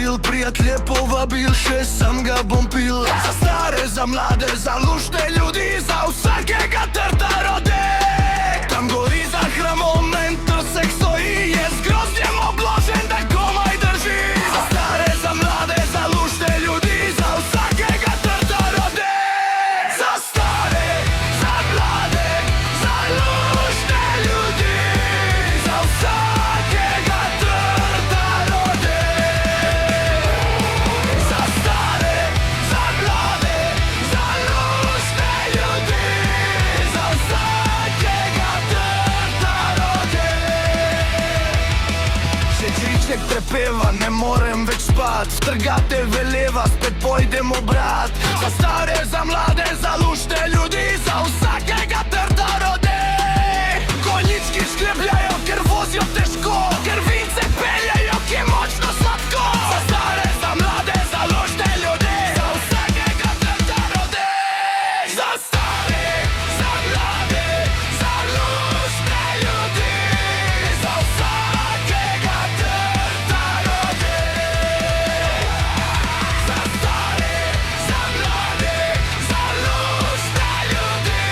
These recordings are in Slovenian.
bil, prijatelje povabil, še sam ga bom pil. Za stare, za mlade, za luštne ljudi, za vsakega trta rode. Tam gori za hramom, mentor se stoji, je z grozdjem obložen, da komaj drži. Za stare, za mlade, za luštne ljudi, za vsakega trta rode. Za stare, za mlade, za luštne ljudi, za vsakega trta rode. Za stare, za mlade, za luštne ljudi, za vsakega trta rode. Še Žiček prepeva, ne morem več spat, trgate veleva, spet pojdemo brat. Za stare, za mlade, za luštne ljudi, za vsakega trta rode. Konjički šklebljajo, ker vozijo težko, ker vince peljajo, ki je močno sladko. Za stare, za mlade, za luštne ljudi, za vsakega trta rode. Za stare, za mlade, za luštne ljudi, za vsakega trta rode. Za stare, za mlade, za luštne ljudi,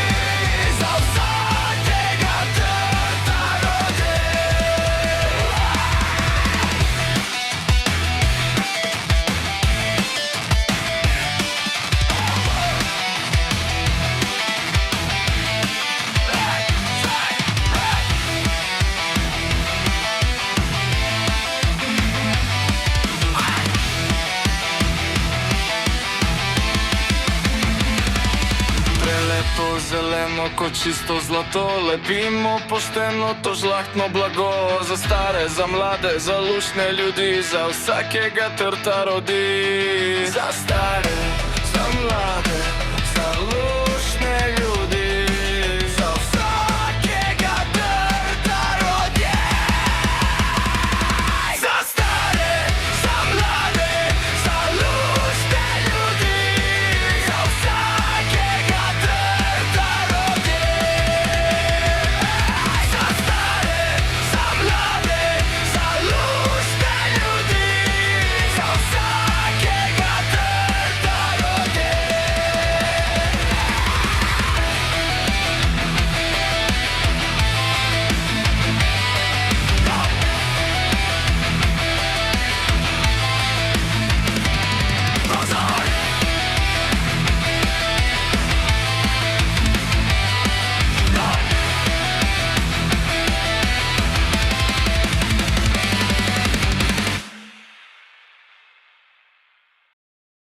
za vsakega trta rode. Prelepo zeleno kot čisto zlato, lepimo pošteno to žlahtno blago. Za stare, za mlade, za luštne ljudi, za vsakega trta rodi. Za stare,